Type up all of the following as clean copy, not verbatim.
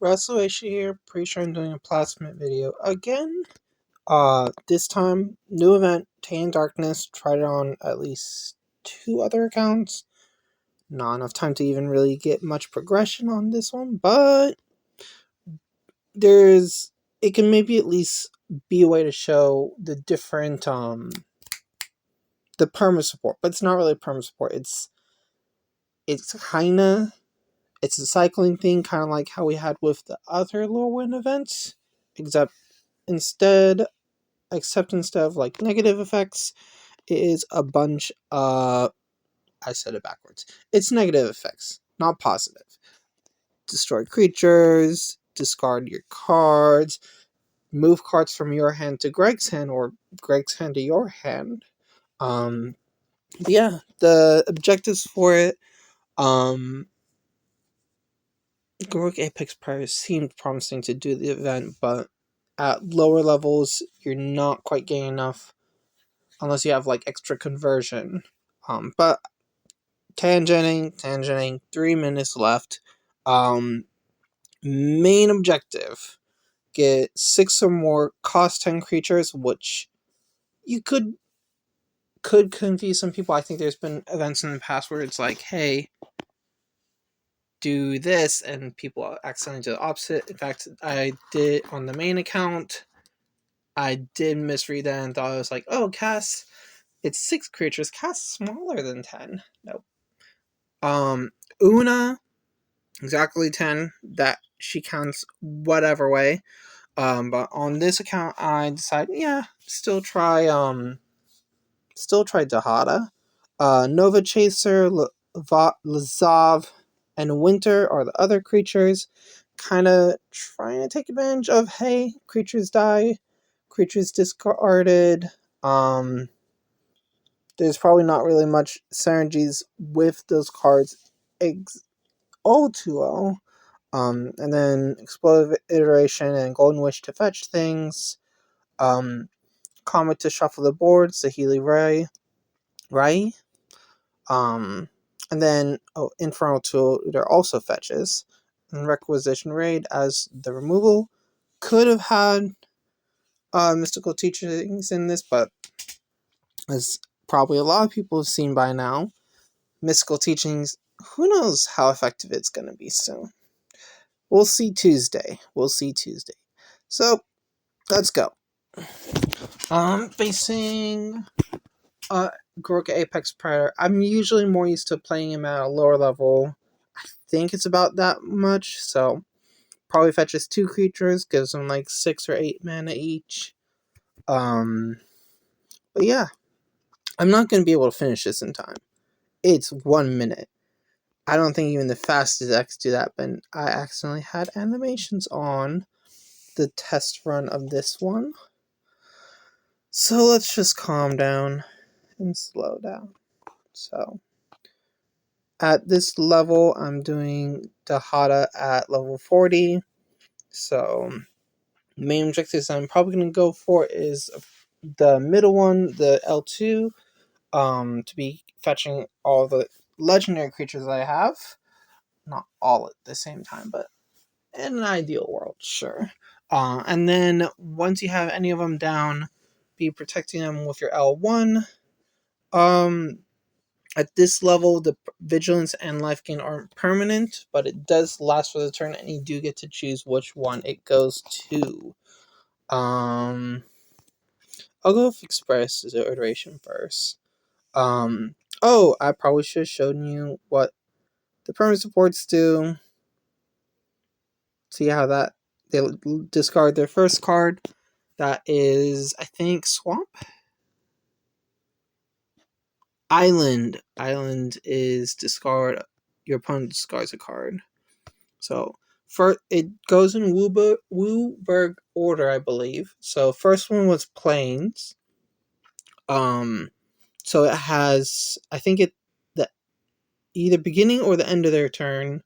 Russell Asia here. Pretty sure I'm doing a plasmid video again. This time, new event, Tainted Darkness. Tried it on at least 2 other accounts. Not enough time to even really get much progression on this one, but it can maybe at least be a way to show the different, the perma support, but it's not really perma support. It's it's a cycling thing, kind of like how we had with the other Lorwyn events, except instead instead of like negative effects, it is a bunch of, I said it backwards. It's negative effects, not positive. Destroy creatures, discard your cards, move cards from your hand to Greg's hand or Greg's hand to your hand. Yeah, the objectives for it, Garrook Apex Prior seemed promising to do the event, but at lower levels, you're not quite getting enough unless you have like extra conversion. But tangenting, 3 minutes left. Main objective: get 6 or more cost 10 creatures, which you could confuse some people. I think there's been events in the past where it's like, hey, do this, and people accidentally do the opposite. In fact, I did on the main account. I did misread that and thought it was like, oh, cast, it's 6 creatures. Cast smaller than 10. Nope. Oona, exactly 10. That she counts whatever way. But on this account, I decided, yeah, still try Dihada. Nova Chaser, Lazav, and Winter are the other creatures. Kind of trying to take advantage of, hey, creatures die, creatures discarded. There's probably not really much synergies with those cards all too well. And then Explosive Iteration and Golden Wish to fetch things. Comet to shuffle the board, Sahili Rai. And then Infernal Tool, there also fetches. And Requisition Raid as the removal. Could have had mystical teachings in this, but as probably a lot of people have seen by now, mystical teachings, who knows how effective it's going to be soon. We'll see Tuesday. So, let's go. Facing Gorka Apex Predator. I'm usually more used to playing him at a lower level. I think it's about that much, so probably fetches 2 creatures, gives them like 6 or 8 mana each. But yeah, I'm not going to be able to finish this in time. It's 1 minute. I don't think even the fastest decks do that, but I accidentally had animations on the test run of this one. So let's just calm down and slow down. So, at this level, I'm doing Dihada at level 40. So, main objectives I'm probably going to go for is the middle one, the L2, to be fetching all the legendary creatures I have. Not all at the same time, but in an ideal world, sure. And then once you have any of them down, be protecting them with your L1. At this level, the vigilance and life gain aren't permanent, but it does last for the turn, and you do get to choose which one it goes to. I'll go with Express as an iteration first. I probably should have shown you what the permanent supports do. See how that they'll discard their first card. That is, I think, Swamp. Island. Island is discard. Your opponent discards a card. So it goes in Wooburg order, I believe. So first one was Plains. So it has, I think the either beginning or the end of their turn.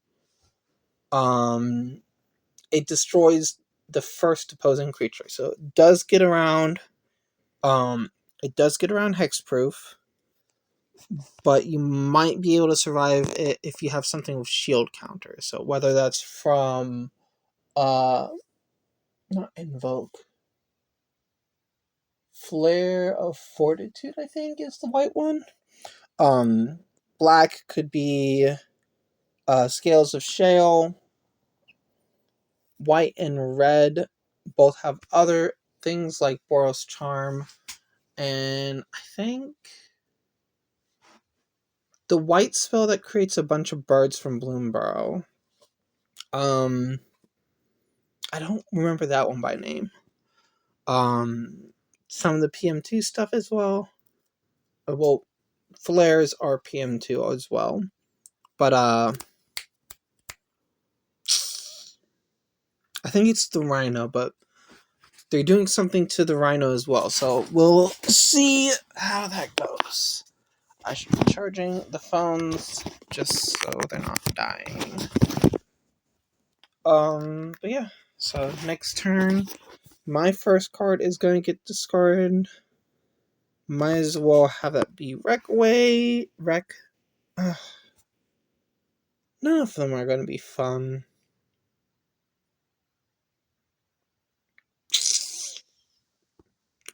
It destroys the first opposing creature. So it does get around. It does get around hexproof, but you might be able to survive it if you have something with shield counter. So whether that's from not invoke. Flare of Fortitude, I think, is the white one. Black could be Scales of Shale. White and red both have other things like Boros Charm. And I think the white spell that creates a bunch of birds from Bloomburrow. I don't remember that one by name. Some of the PM2 stuff as well. Well, flares are PM2 as well. But I think it's the Rhino, but they're doing something to the Rhino as well. So we'll see how that goes. I should be charging the phones just so they're not dying. But yeah. So next turn, my first card is going to get discarded. Might as well have that be Wreck Away. Wreck. None of them are going to be fun.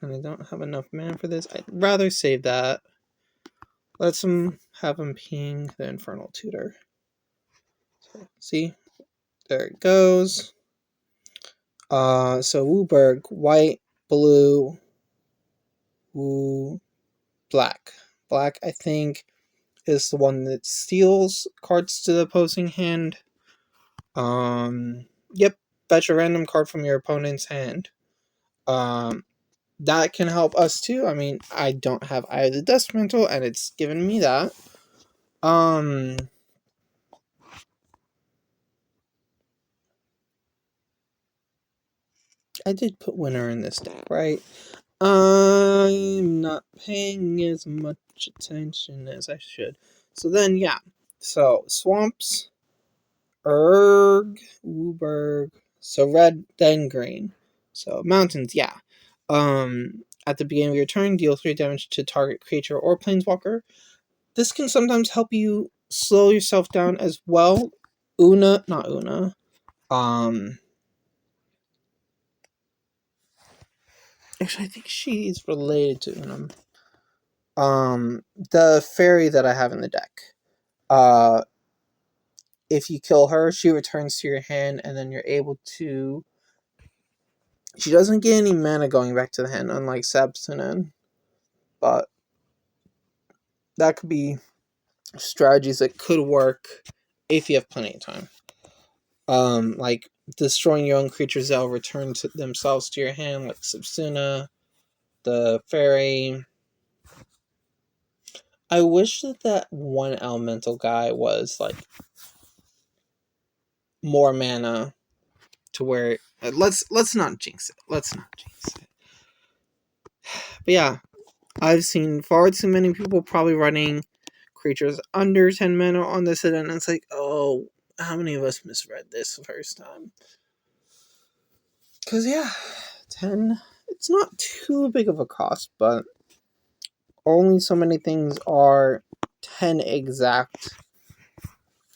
And I don't have enough mana for this. I'd rather save that. Let's have him ping the Infernal Tutor. So, see? There it goes. So Wooburg, white, blue, woo, black. Black, I think, is the one that steals cards to the opposing hand. Yep, fetch a random card from your opponent's hand. That can help us too. I mean, I don't have Eye of the Dust Mantle, and it's given me that. I did put Winter in this deck, right? I'm not paying as much attention as I should. So then, yeah. So, Swamps, Wooburg. So, red, then green. So, Mountains, yeah. At the beginning of your turn, deal 3 damage to target creature or planeswalker. This can sometimes help you slow yourself down as well. Oona. Actually, I think she's related to Oona. The fairy that I have in the deck. If you kill her, she returns to your hand, and then you're able to. She doesn't get any mana going back to the hand, unlike Sabsunan. But that could be strategies that could work if you have plenty of time. Like destroying your own creatures that will return to themselves to your hand, like Sabsuna, the fairy. I wish that one elemental guy was like more mana to where let's not jinx it. But yeah, I've seen far too many people probably running creatures under 10 mana on this, and it's like, oh, how many of us misread this the first time? Because, yeah, 10, it's not too big of a cost, but only so many things are 10 exact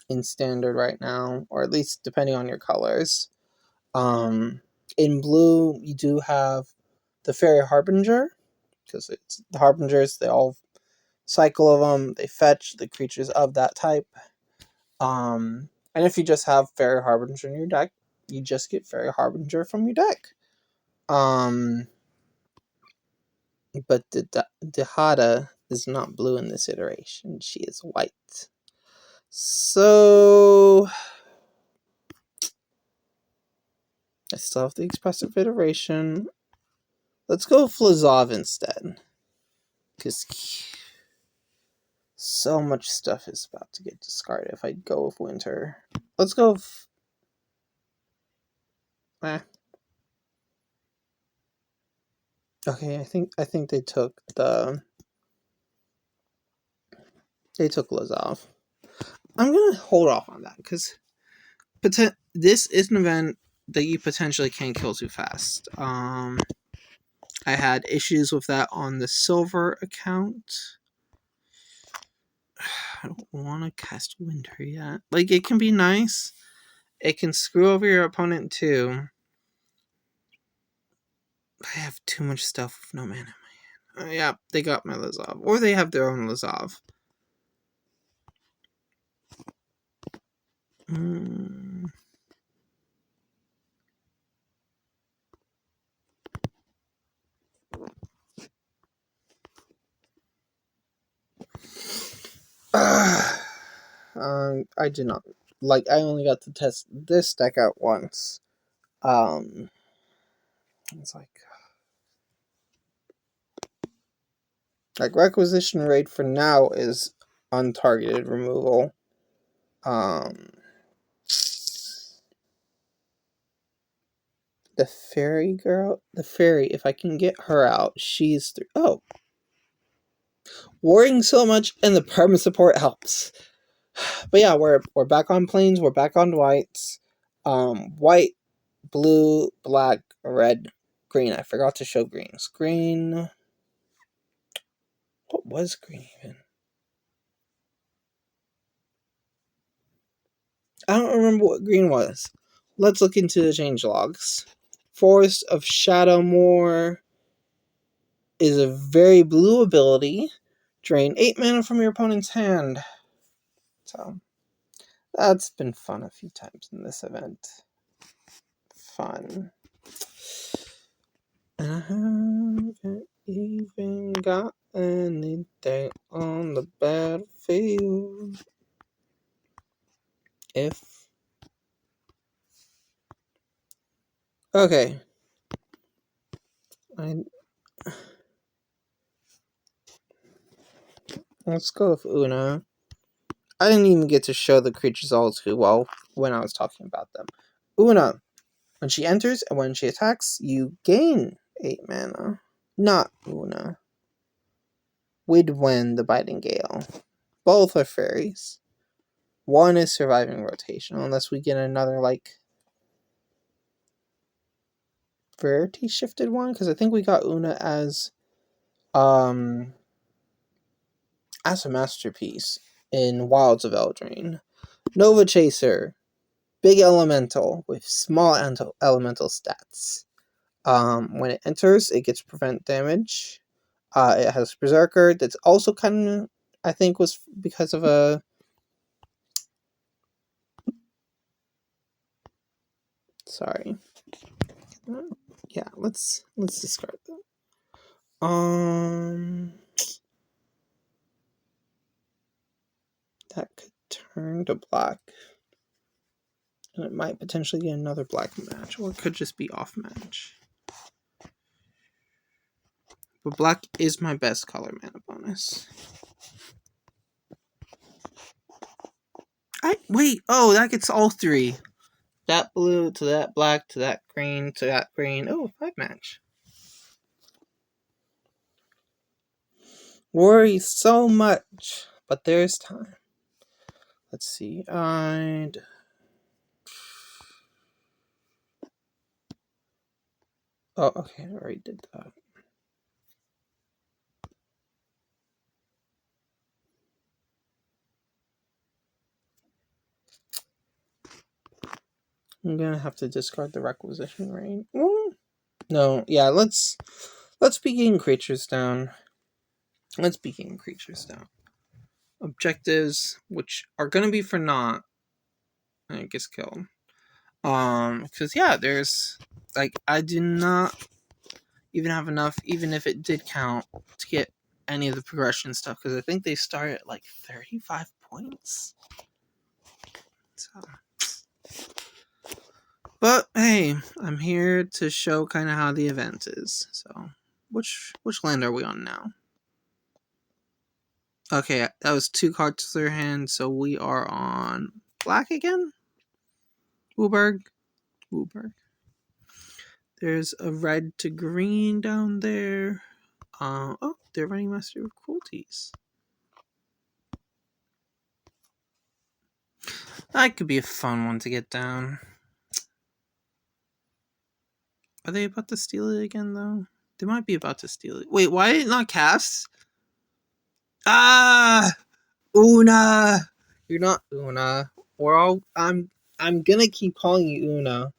in standard right now, or at least depending on your colors. In blue, you do have the Fairy Harbinger, because it's the Harbingers, they all cycle of them, they fetch the creatures of that type. And if you just have Fairy Harbinger in your deck, you just get Fairy Harbinger from your deck. But the Dihada is not blue in this iteration. She is white. So I still have the expressive iteration. Let's go Flazov instead. Because so much stuff is about to get discarded if I go with Winter. Let's go with... Okay, I think they took Lazov. I'm gonna hold off on that because this is an event that you potentially can kill too fast. I had issues with that on the silver account. I don't want to cast Winter yet. Like, it can be nice, It can screw over your opponent too. I have too much stuff with no mana in my hand. Yeah, they got my Lizov. Or they have their own Lizov. I did not. Like, I only got to test this deck out once. It's like requisition rate for now is untargeted removal. The fairy girl, if I can get her out, she's worrying so much, and the perma support helps. But yeah, we're back on plains. We're back on whites. White, blue, black, red, green. I forgot to show greens. Green. What was green even? I don't remember what green was. Let's look into the change logs. Forest of Shadowmoor is a very blue ability. Drain 8 mana from your opponent's hand. So, that's been fun a few times in this event. Fun. And I haven't even got anything on the battlefield. Okay. Let's go with Oona. I didn't even get to show the creatures all too well when I was talking about them. Oona. When she enters and when she attacks, you gain 8 mana. Not Oona. Wydwen, the Biting Gale. Both are fairies. One is surviving rotation, unless we get another, rarity shifted one, because I think we got Oona as a masterpiece in Wilds of Eldraine. Nova Chaser. Big elemental with small elemental stats. When it enters, it gets prevent damage. It has Berserker. That's also kind of, I think, was because of a. Sorry. Yeah, let's discard that. That could turn to black, and it might potentially get another black match, or it could just be off match. But black is my best color mana bonus. Oh, that gets all three. That blue to that black to that green to that green. Oh, 5 match. Worry so much, but there's time. Let's see. Oh, okay, I already did that. I'm gonna have to discard the requisition rate. No, yeah, let's begin creatures down. Objectives, which are gonna be for not, I guess, kill. Because yeah, there's I do not even have enough, even if it did count, to get any of the progression stuff, because I think they start at 35 points. So, but hey, I'm here to show kind of how the event is. So, which land are we on now? Okay, that was 2 cards to their hand, so we are on black again. Wooburg. There's a red to green down there. Oh, they're running Master of Cruelties. That could be a fun one to get down. Are they about to steal it again, though? They might be about to steal it. Wait, why did it not cast? Ah! Oona! You're not Oona. I'm I'm gonna keep calling you Oona.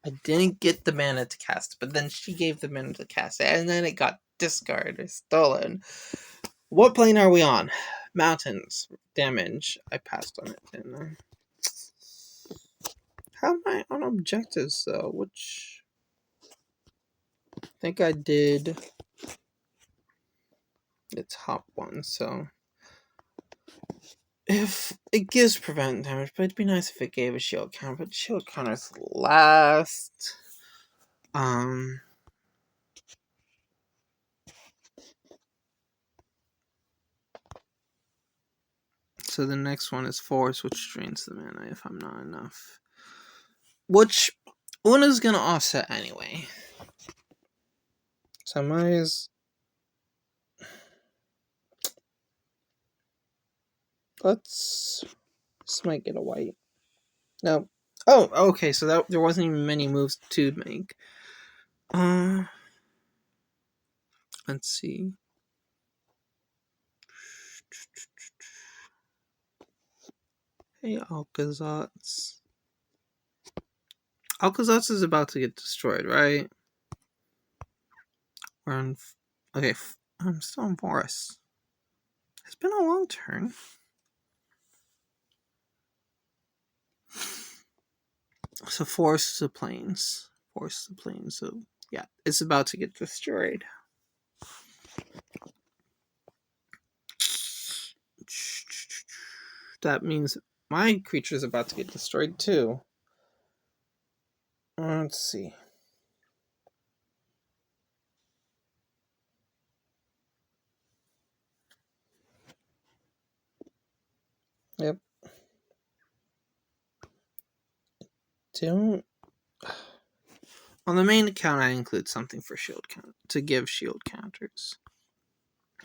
I didn't get the mana to cast, but then she gave the mana to cast it, and then it got discarded or stolen. What plane are we on? Mountains. Damage. I passed on it, didn't I? How am I on objectives, though? Which... I think I did the top one, so... If it gives prevent damage, but it'd be nice if it gave a shield counter, but shield counters last. So the next one is Force, which drains the mana if I'm not enough. Which Oona's gonna offset anyway. So mine is... Let's... This might get a white. No. Oh, okay, so that there wasn't even many moves to make. Let's see. Hey, Alcazats. Alcazats is about to get destroyed, right? We're on... Okay, I'm still on Forest. It's been a long turn. So Forest to Plains. Forest to Plains, so yeah, it's about to get destroyed. That means my creature is about to get destroyed too. Let's see. Yep. Don't... On the main account, I include something for shield count to give shield counters.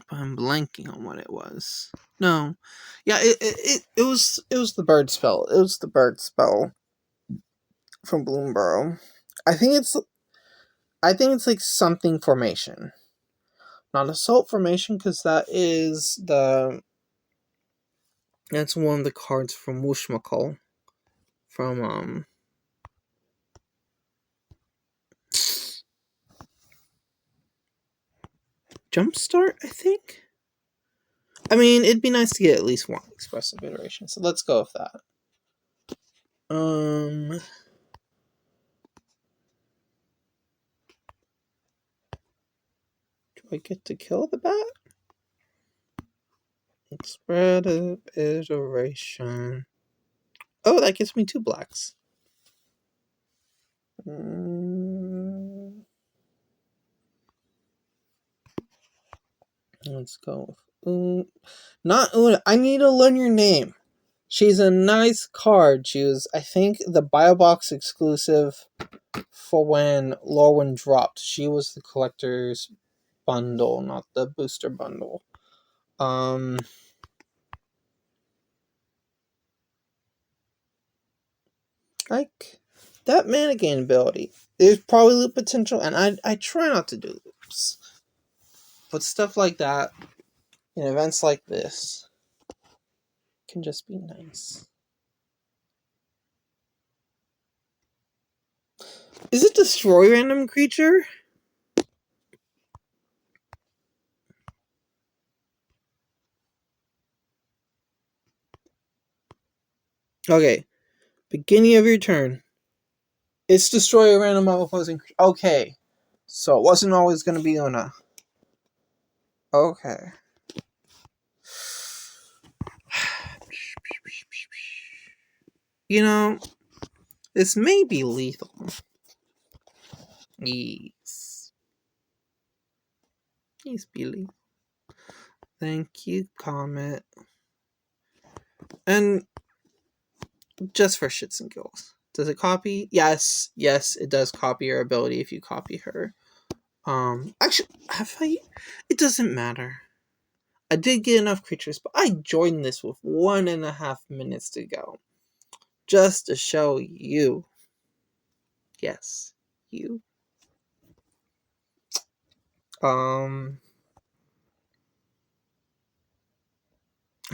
But I'm blanking on what it was. No, yeah, it was the bird spell. It was the bird spell from Bloomborough. I think it's like something formation, not assault formation, because that's one of the cards from Wishmakal from Jumpstart, I think. I mean, it'd be nice to get at least one expressive iteration, so let's go with that. Do I get to kill the bat? Expressive iteration. Oh, that gives me 2 blacks. Let's go with not Oona. I need to learn your name. She's a nice card. She was, I think, the Biobox exclusive for when Lorwyn dropped. She was the collector's bundle, not the booster bundle. Like, that mana gain ability, there's probably loop potential, and I try not to do loops. But stuff like that, in events like this, can just be nice. Is it destroy random creature? Okay. Beginning of your turn. It's destroy a random opposing creature. Okay. So it wasn't always going to be Oona. Okay. You know, this may be lethal. Yes. Yes, Billy. Thank you, Comet. And just for shits and giggles. Does it copy? Yes, it does copy your ability if you copy her. Actually, it doesn't matter. I did get enough creatures, but I joined this with 1.5 minutes to go. Just to show you. Yes, you.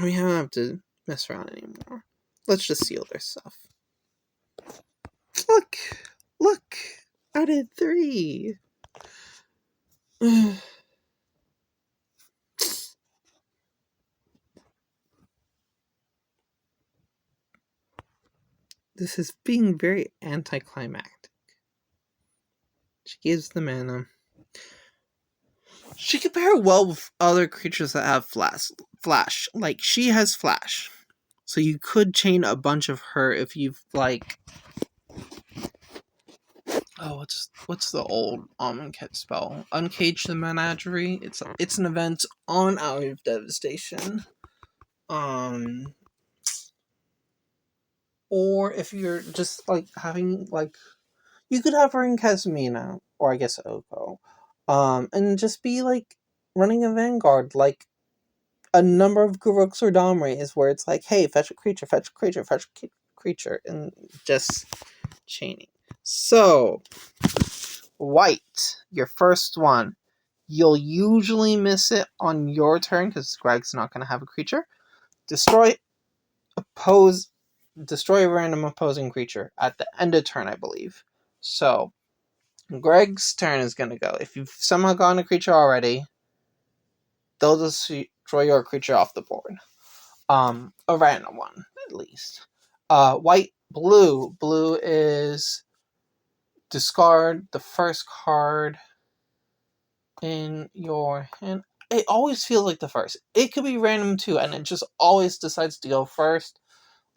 We don't have to mess around anymore. Let's just seal their stuff. Look! I did 3! This is being very anticlimactic. She gives the mana. She could pair well with other creatures that have flash. Like, she has flash. So you could chain a bunch of her if you've, like... Oh, what's the old Amonkhet spell? Uncage the Menagerie. It's an event on Hour of Devastation. Or if you're just, like, having, like... You could have her in Casmina, or I guess Oko. And just be, like, running a Vanguard, like a number of Guruks or Domrays, where it's like, hey, fetch a creature, fetch a creature, fetch a creature, and just chaining. So, white, your first one. You'll usually miss it on your turn, because Greg's not going to have a creature. Destroy a random opposing creature at the end of turn, I believe. So, Greg's turn is going to go. If you've somehow gotten a creature already, they'll destroy your creature off the board. A random one, at least. White, blue. Blue is discard the first card in your hand. It always feels like the first. It could be random too, and it just always decides to go first.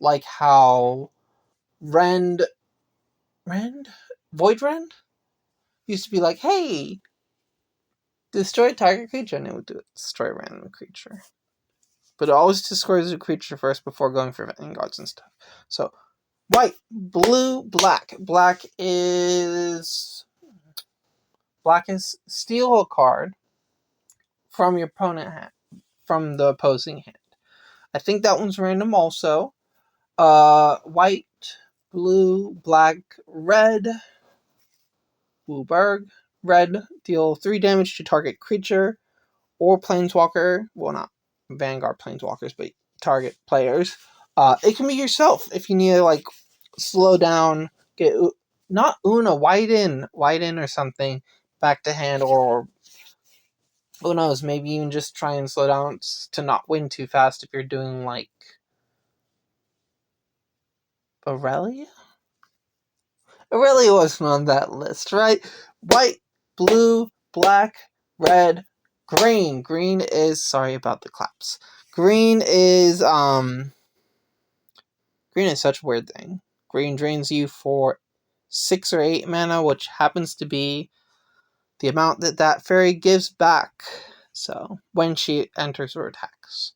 Like how Wydwen used to be like, hey, destroy target creature, and it would destroy a random creature. But it always destroys a creature first before going for Vanguards and stuff. So, white, blue, black. Black is steal a card from your opponent hand, from the opposing hand. I think that one's random also. White, blue, black, red. Wooburg. Red, deal 3 damage to target creature or planeswalker. Well, not Vanguard planeswalkers, but target players. It can be yourself if you need to, like, slow down, get not Oona, Wydwen or something back to hand, or who knows, maybe even just try and slow down to not win too fast if you're doing, like, Aurelia? Aurelia wasn't on that list, right? White, blue, black, red, green. Green is, sorry about the claps. Green is such a weird thing. Green drains you for 6 or 8 mana, which happens to be the amount that fairy gives back. So, when she enters or attacks.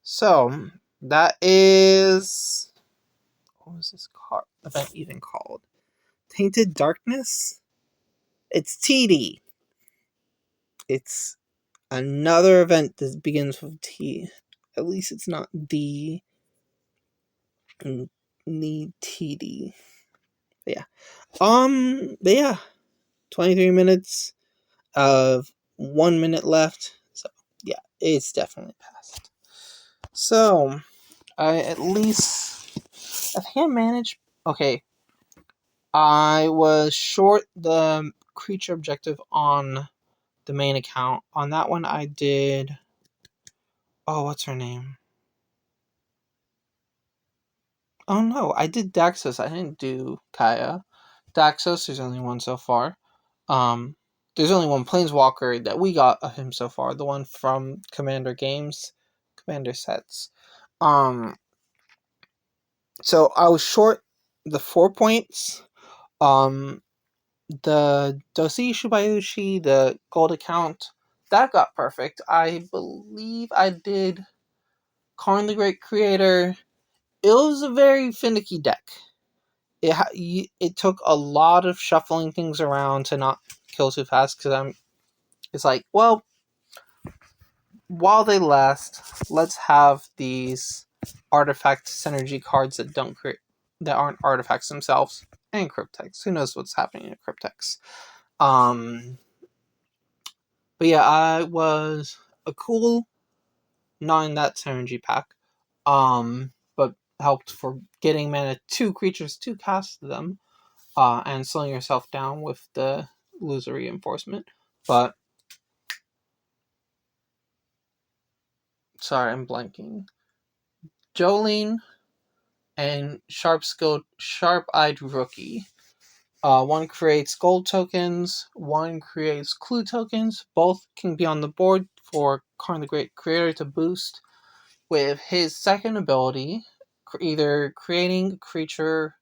So, that is... What was this event even called? Tainted Darkness? It's TD. It's another event that begins with T. At least it's not D. Need TD. But yeah. But yeah. 23 minutes of 1 minute left. So, yeah, it's definitely passed. So, I think I managed... Okay. I was short the creature objective on the main account. On that one, I did... Oh, what's her name? Oh, no, I did Daxos. I didn't do Kaya. Daxos, there's only one so far. There's only one Planeswalker that we got of him so far. The one from Commander sets. So I was short the 4 points. The Dosi Shubayushi, the gold account, that got perfect. I believe I did Karn the Great Creator. It was a very finicky deck. It took a lot of shuffling things around to not kill too fast, because it's like, well, while they last, let's have these artifact synergy cards that aren't artifacts themselves, and Cryptex. Who knows what's happening in Cryptex? But yeah, I was a cool 9 that synergy pack. but helped for getting mana 2 creatures to cast them, and slowing yourself down with the loser reinforcement. But sorry, I'm blanking. Jolene and Sharp-Eyed Rookie. One creates gold tokens, one creates clue tokens. Both can be on the board for Karn the Great Creator to boost with his second ability, either creating a creature.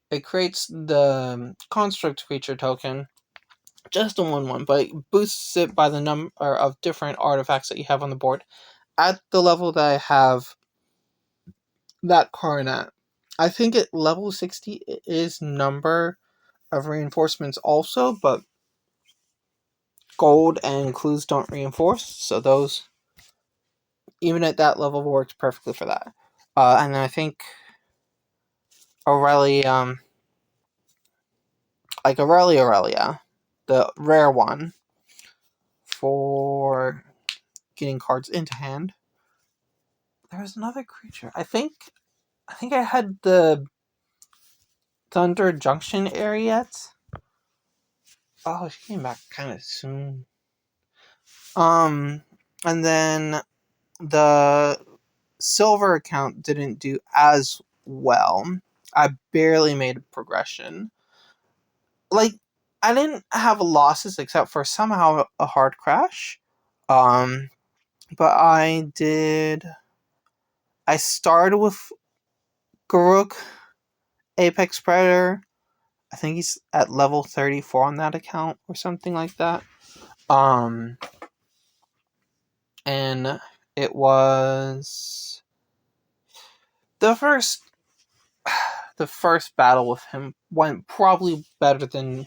It creates the construct creature token, just a 1/1, but it boosts it by the number of different artifacts that you have on the board. At the level that I have that Karn at, I think at level 60 it is number of reinforcements also, but gold and clues don't reinforce, so those, even at that level, works perfectly for that. And then I think Aurelia, the rare one, for getting cards into hand. There's another creature. I think I had the Thunder Junction Ariete. Oh, she came back kind of soon. And then the silver account didn't do as well. I barely made progression. Like, I didn't have losses except for somehow a hard crash. But I started with Garuk, Apex Predator. I think he's at level 34 on that account or something like that. And it was the first battle with him went probably better than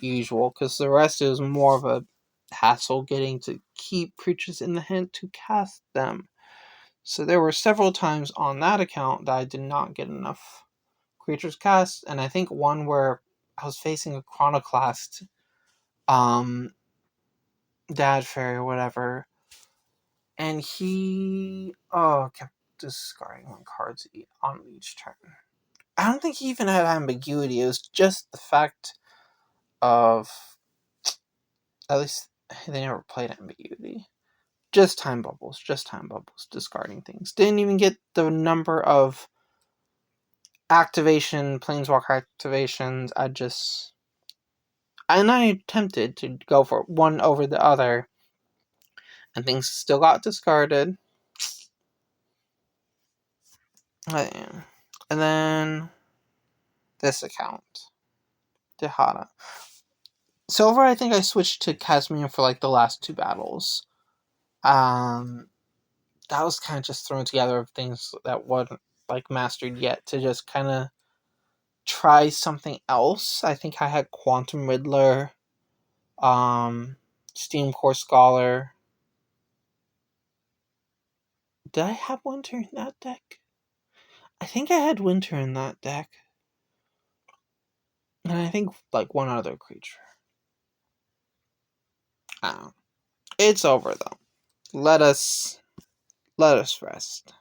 usual, because the rest is more of a hassle getting to keep creatures in the hand to cast them. So there were several times on that account that I did not get enough creatures cast, and I think one where I was facing a Chronoclast Dad Fairy or whatever, and he kept discarding 1 card on each turn. I don't think he even had ambiguity. It was just the fact of, at least they never played ambiguity. Just time bubbles, discarding things. Didn't even get the number of planeswalker activations. I attempted to go for one over the other, and things still got discarded. And then this account, Dihada. Silver, I think I switched to Casimir for like the last 2 battles. That was kind of just thrown together of things that wasn't like mastered yet, to just kind of try something else. I think I had Quantum Riddler, Steam Core Scholar. Did I have Winter in that deck? I think I had Winter in that deck. And I think like one other creature. It's over though. Let us rest.